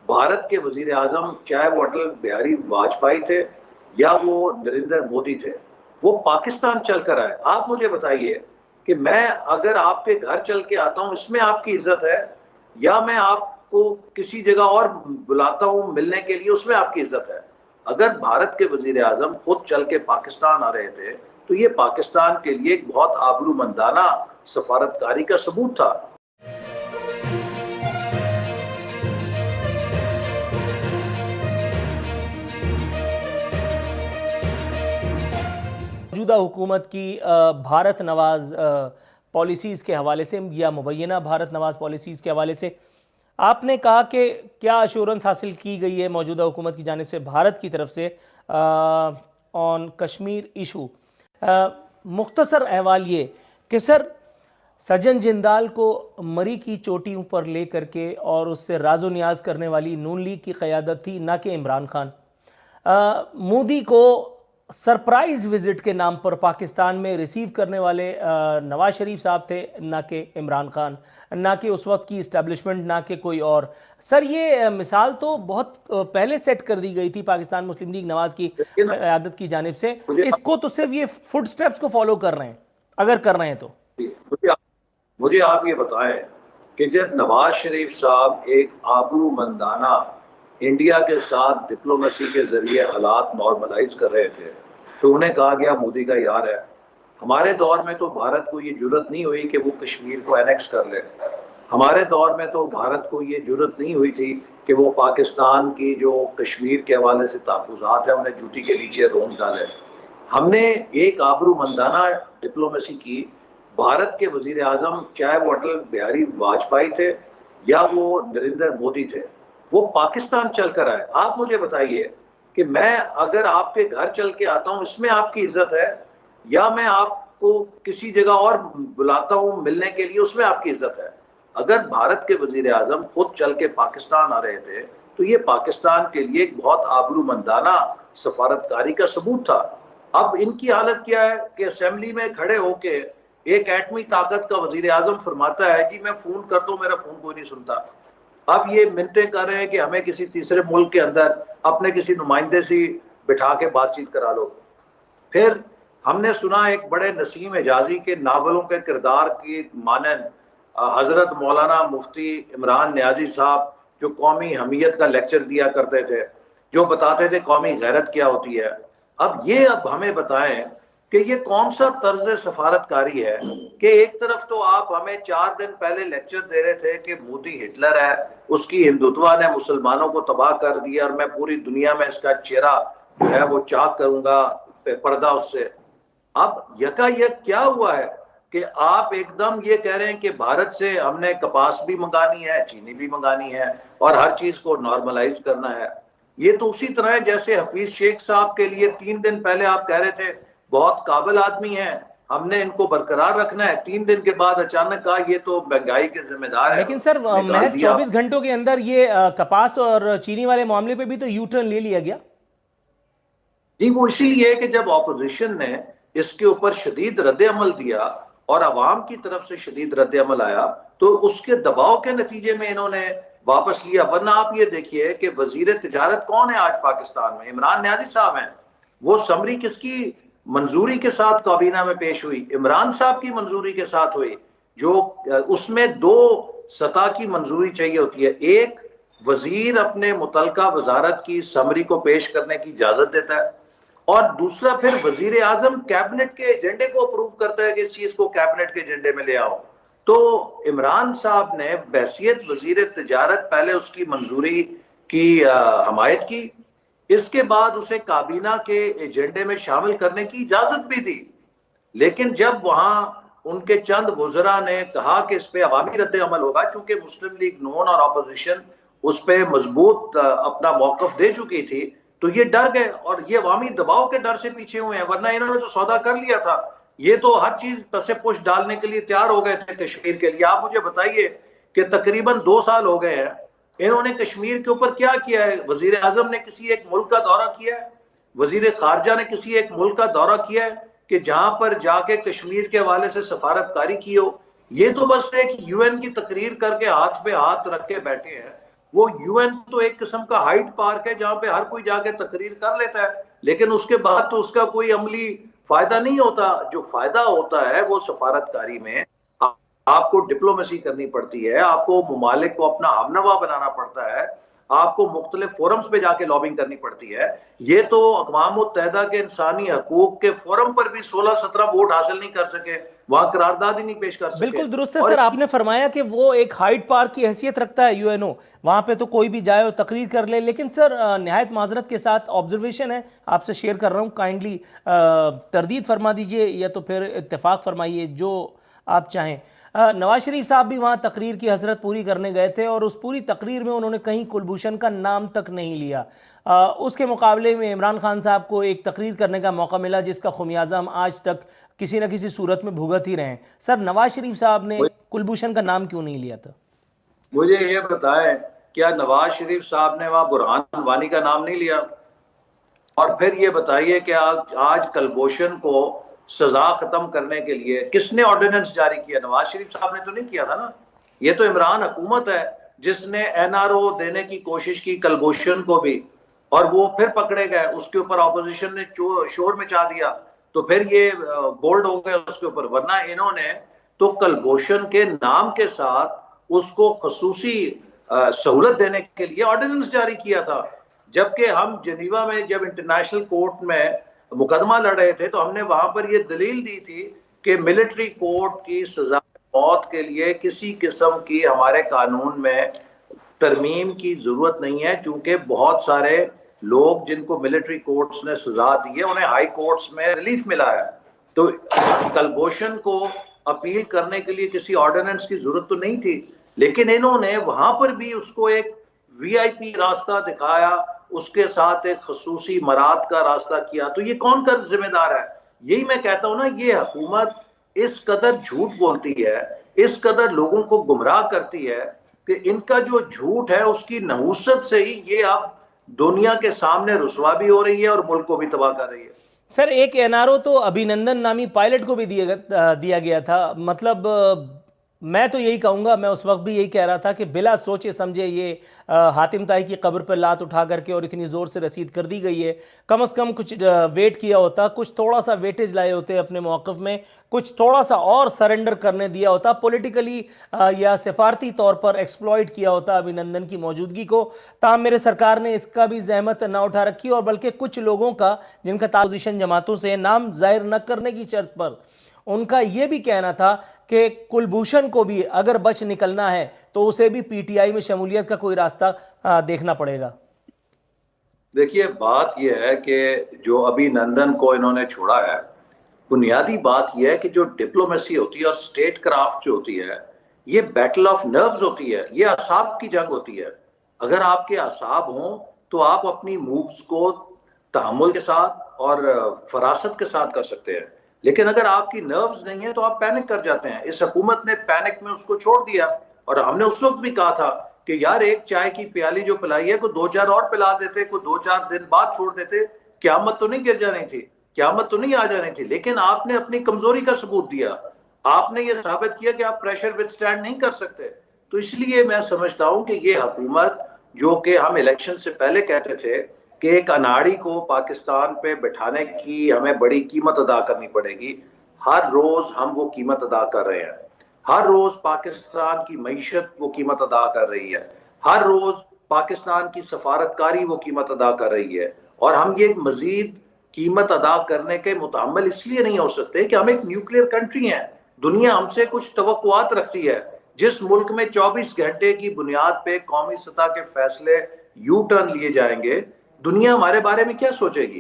भारत के वजीर आजम, चाहे वो अटल बिहारी वाजपेयी थे या वो नरेंद्र मोदी थे, वो पाकिस्तान चलकर आए। आप मुझे बताइए कि मैं अगर आपके घर चल के आता हूं, इसमें आपकी इज्जत है, या मैं आपको किसी जगह और बुलाता हूं मिलने के लिए, उसमें आपकी इज्जत है? अगर भारत के वजीर आजम खुद चल के पाकिस्तान आ रहे थे तो ये पाकिस्तान के लिए एक बहुत आबरूमंदाना सफारतकारी का सबूत था। मौजूदा हुकूमत की भारत नवाज पॉलिसीज़ के हवाले से या मुबैना भारत नवाज पॉलिसीज़ के हवाले से आपने कहा कि क्या अश्योरेंस हासिल की गई है मौजूदा हुकूमत की जानिब से भारत की तरफ से ऑन कश्मीर इशू? मुख्तसर अहवाल ये कि सर सज्जन जिंदाल को मरी की चोटियों पर ले करके और उससे राजो नियाज करने वाली नून लीग की क़यादत थी, ना कि इमरान खान। मोदी को सरप्राइज विजिट के नाम पर पाकिस्तान में रिसीव करने वाले नवाज शरीफ साहब थे, ना कि इमरान खान, ना कि उस वक्त की इस्टेब्लिशमेंट, ना कि कोई और। सर ये मिसाल तो बहुत पहले सेट कर दी गई थी पाकिस्तान मुस्लिम लीग नवाज की क़यादत की जानिब से। इसको तो सिर्फ ये फुट स्टेप्स को फॉलो कर रहे हैं, अगर कर रहे हैं तो। मुझे आप ये बताएं कि जब नवाज शरीफ साहब एक आबरूमंदाना इंडिया के साथ डिप्लोमेसी के जरिए हालात नॉर्मलाइज कर रहे थे तो उन्हें कहा गया मोदी का यार है। हमारे दौर में तो भारत को ये जुर्रत नहीं हुई कि वो कश्मीर को एनेक्स कर ले। हमारे दौर में तो भारत को ये जुर्रत नहीं हुई थी कि वो पाकिस्तान की जो कश्मीर के हवाले से तहफ़्फ़ुज़ात है उन्हें जूती के नीचे रोन डाले। हमने एक आबरूमंदाना डिप्लोमेसी की। भारत के वजीर आजम, चाहे वो अटल बिहारी वाजपेयी थे या वो नरेंद्र मोदी थे, वो पाकिस्तान चलकर आए। आप मुझे बताइए कि मैं अगर आपके घर चल के आता हूं, इसमें आपकी इज्जत है, या मैं आपको किसी जगह और बुलाता हूं मिलने के लिए, उसमें आपकी इज्जत है? अगर भारत के वजीर आजम खुद चल के पाकिस्तान आ रहे थे तो ये पाकिस्तान के लिए एक बहुत आबरूमंदाना सफारतकारी का सबूत था। अब इनकी हालत क्या है कि असेंबली में खड़े होके एक एटमी ताकत का वजीर आजम फरमाता है जी मैं फोन करता हूं, मेरा फोन कोई नहीं सुनता। अब ये मिन्नतें कर रहे हैं कि हमें किसी तीसरे मुल्क के अंदर अपने किसी नुमाइंदे से बिठा के बातचीत करा लो। फिर हमने सुना एक बड़े नसीम एजाजी के नावलों के किरदार की मानन हजरत मौलाना मुफ्ती इमरान नियाजी साहब जो कौमी हमीयत का लेक्चर दिया करते थे, जो बताते थे कौमी गैरत क्या होती है। अब हमें बताएं कि ये कौन सा तर्ज सफारतकारी है कि एक तरफ तो आप हमें 4 दिन पहले लेक्चर दे रहे थे कि मोदी हिटलर है, उसकी हिंदुत्व ने मुसलमानों को तबाह कर दिया और मैं पूरी दुनिया में इसका चेहरा जो है वो चाक करूंगा, पर्दा उससे। अब यकायक क्या हुआ है कि आप एकदम ये कह रहे हैं कि भारत से हमने कपास भी मंगानी है, चीनी भी मंगानी है और हर चीज को नॉर्मलाइज करना है। ये तो उसी तरह है जैसे हफीज शेख साहब के लिए 3 दिन पहले आप कह रहे थे बहुत काबिल आदमी है, हमने इनको बरकरार रखना है। 3 दिन के बाद अचानक कहा ये तो महंगाई के जिम्मेदार है। लेकिन सर महज 24 घंटों के अंदर ये कपास और चीनी वाले मामले पे भी तो यू टर्न ले लिया गया। जी वो इसीलिए कि जब ऑपोजिशन ने इसके ऊपर शदीद रद्द अमल दिया और अवाम की तरफ से शदीद रद्द अमल आया तो उसके दबाव के नतीजे में इन्होंने वापस लिया। वरना आप ये देखिए कि वजीर तिजारत कौन है आज पाकिस्तान में? इमरान नियाजी साहब हैं। वो समरी किसकी मंजूरी के साथ काबीना में पेश हुई? इमरान साहब की मंजूरी के साथ हुई। जो उसमें 2 सतह की मंजूरी चाहिए होती है। एक, वजीर अपने मुतलका वजारत की समरी को पेश करने की इजाजत देता है, और दूसरा फिर वजीर आजम कैबिनेट के एजेंडे को अप्रूव करता है कि इस चीज को कैबिनेट के एजेंडे में ले आओ। तो इमरान साहब ने बहसियत वजीर तिजारत पहले उसकी मंजूरी की हमायत की, इसके बाद उसे काबीना के एजेंडे में शामिल करने की इजाजत भी दी। लेकिन जब वहां उनके चंद वज़रा ने कहा कि इस पे अवामी रद्द अमल होगा, क्योंकि मुस्लिम लीग नून और अपोजिशन उस पे मजबूत अपना मौकफ दे चुकी थी, तो ये डर गए और ये अवामी दबाव के डर से पीछे हुए हैं। वरना इन्होंने तो सौदा कर लिया था, ये तो हर चीज पसे पुश डालने के लिए तैयार हो गए थे कश्मीर के लिए। आप मुझे बताइए कि तकरीबन 2 साल हो गए हैं, इन्होंने कश्मीर के ऊपर क्या किया है? वजीर आजम ने किसी एक मुल्क का दौरा किया है? वजीर खारजा ने किसी एक मुल्क का दौरा किया है कि जहां पर जाके कश्मीर के हवाले से सफारतकारी की हो? ये तो बस एक यूएन की तकरीर करके हाथ पे हाथ रख के बैठे हैं वो यूएन तो एक किस्म का हाइड पार्क है जहां पे हर कोई जाके तकरीर कर लेता है, लेकिन उसके बाद तो उसका कोई अमली फायदा नहीं होता। जो फायदा होता है वो सफारतकारी में आपको डिप्लोमेसी करनी पड़ती है, आपको ममालिक को अपना हमनवा बनाना पड़ता है, आपको मुख्तलिफ फोरम्स पे जाके लॉबिंग करनी पड़ती है। ये तो अक़वाम मुत्तहिदा के इंसानी हकूक के फोरम पर भी 16-17 वोट हासिल नहीं कर सके, वहां करारदाद ही नहीं पेश कर सके। बिल्कुल दुरुस्त है और सर, आपने फरमाया कि वो एक हाइड पार्क की हैसियत रखता है यूएनओ, वहाँ पे तो कोई भी जाए और तकरीर कर ले। लेकिन सर नहायत माजरत के साथ ऑब्जर्वेशन है, आपसे शेयर कर रहा हूँ, काइंडली तरदीद फरमा दीजिए या तो फिर इत्तेफाक फरमाइए, जो आप चाहें। नवाज शरीफ साहब भी वहाँ तकरीर की हसरत पूरी करने गए थे और उस पूरी तकरीर में उन्होंने कहीं कुलभूषण का नाम तक नहीं लिया। उसके मुकाबले में इमरान खान साहब को एक तकरीर करने का मौका मिला जिसका खुमियाजा हम आज तक किसी न किसी सूरत में भुगत ही रहे हैं। सर नवाज शरीफ साहब ने कुलभूषण का नाम क्यों नहीं लिया था? मुझे ये बताएं, क्या नवाज शरीफ साहब ने वहां बुरहान वानी का नाम नहीं लिया? और फिर ये बताइए कि आज कुलभूषण को सजा खत्म करने के लिए किसने ऑर्डिनेंस जारी किया? नवाज शरीफ साहब ने तो नहीं किया था ना। ये तो इमरान हुकूमत है जिसने एनआरओ देने की कोशिश की कुलभूषण को भी, और वो फिर पकड़े गए, उसके ऊपर ऑपोजिशन ने शोर मचा दिया, तो फिर ये बोल्ड हो गए उसके ऊपर। वरना इन्होंने तो कुलभूषण के नाम के साथ उसको खसूसी सहूलत देने के लिए ऑर्डिनेंस जारी किया था। जबकि हम जिनीवा में जब इंटरनेशनल कोर्ट में मुकदमा लड़ रहे थे तो हमने वहां पर यह दलील दी थी कि मिलिट्री कोर्ट की सजा मौत के लिए किसी किस्म की हमारे कानून में तरमीम की जरूरत नहीं है, क्योंकि बहुत सारे लोग जिनको मिलिट्री कोर्ट्स ने सजा दी है उन्हें हाई कोर्ट्स में रिलीफ मिला है। तो कुलभूषण को अपील करने के लिए किसी ऑर्डिनेंस की जरूरत तो नहीं थी, लेकिन इन्होंने वहां पर भी उसको एक वीआईपी रास्ता दिखाया, उसके साथ एक खसूसी मराद का रास्ता किया। तो ये कौन कर जिम्मेदार है? यही मैं कहता हूं ना, ये हुकूमत इस कदर झूठ बोलती है, इस कदर लोगों को गुमराह करती है कि इनका जो झूठ है उसकी नहुसत से ही ये अब दुनिया के सामने रुसवा भी हो रही है और मुल्क को भी तबाह कर रही है। सर एक एनआरओ तो अभिनंदन नामी पायलट को भी दिया गया था। मतलब मैं तो यही कहूँगा, मैं उस वक्त भी यही कह रहा था कि बिला सोचे समझे ये हातिम ताई की कब्र पर लात उठा करके और इतनी ज़ोर से रसीद कर दी गई है। कम से कम कुछ वेट किया होता, कुछ थोड़ा सा वेटेज लाए होते अपने मौक़िफ़ में, कुछ थोड़ा सा और सरेंडर करने दिया होता, पॉलिटिकली या सिफारती तौर पर एक्सप्लॉइट किया होता अभिनंदन की मौजूदगी को। ताहम मेरे सरकार ने इसका भी जहमत ना उठा रखी, और बल्कि कुछ लोगों का जिनका तापोजिशन जमातों से नाम जाहिर न करने की शर्त पर उनका यह भी कहना था कि कुलभूषण को भी अगर बच निकलना है तो उसे भी पीटीआई में शमूलियत का कोई रास्ता देखना पड़ेगा। देखिए, बात यह है कि जो अभिनंदन को इन्होंने छोड़ा है, बुनियादी बात यह है कि जो डिप्लोमेसी होती है और स्टेट क्राफ्ट जो होती है, ये बैटल ऑफ नर्व्स होती है, ये असाब की जंग होती है। अगर आपके असाब हों तो आप अपनी मूव्स को तहम्मुल के साथ और फरासत के साथ कर सकते हैं, लेकिन अगर आपकी नर्व्स नहीं है तो आप पैनिक कर जाते हैं। इस हुकूमत ने पैनिक में उसको छोड़ दिया, और हमने उस वक्त भी कहा था कि यार एक चाय की प्याली जो पिलाई है को 2-4 और पिला देते, को 2-4 दिन बाद छोड़ देते, क्यामत तो नहीं गिर जानी थी, क्यामत तो नहीं आ जानी थी। लेकिन आपने अपनी कमजोरी का सबूत दिया, आपने ये साबित किया कि आप प्रेशर विथस्टैंड नहीं कर सकते। तो इसलिए मैं समझता हूं कि ये हुकूमत, जो कि हम इलेक्शन से पहले कहते थे कि एक अनाड़ी को पाकिस्तान पे बिठाने की हमें बड़ी कीमत अदा करनी पड़ेगी, हर रोज हम वो कीमत अदा कर रहे हैं। हर रोज पाकिस्तान की मईशत वो कीमत अदा कर रही है, हर रोज पाकिस्तान की सफारतकारी वो कीमत अदा कर रही है, और हम ये मजीद कीमत अदा करने के मुतहम्मिल इसलिए नहीं हो सकते कि हम एक न्यूक्लियर कंट्री हैं। दुनिया हमसे कुछ तवक्कुआत रखती है। जिस मुल्क में 24 घंटे की बुनियाद पे कौमी सतह के फैसले यू टर्न लिए जाएंगे, दुनिया हमारे बारे में क्या सोचेगी?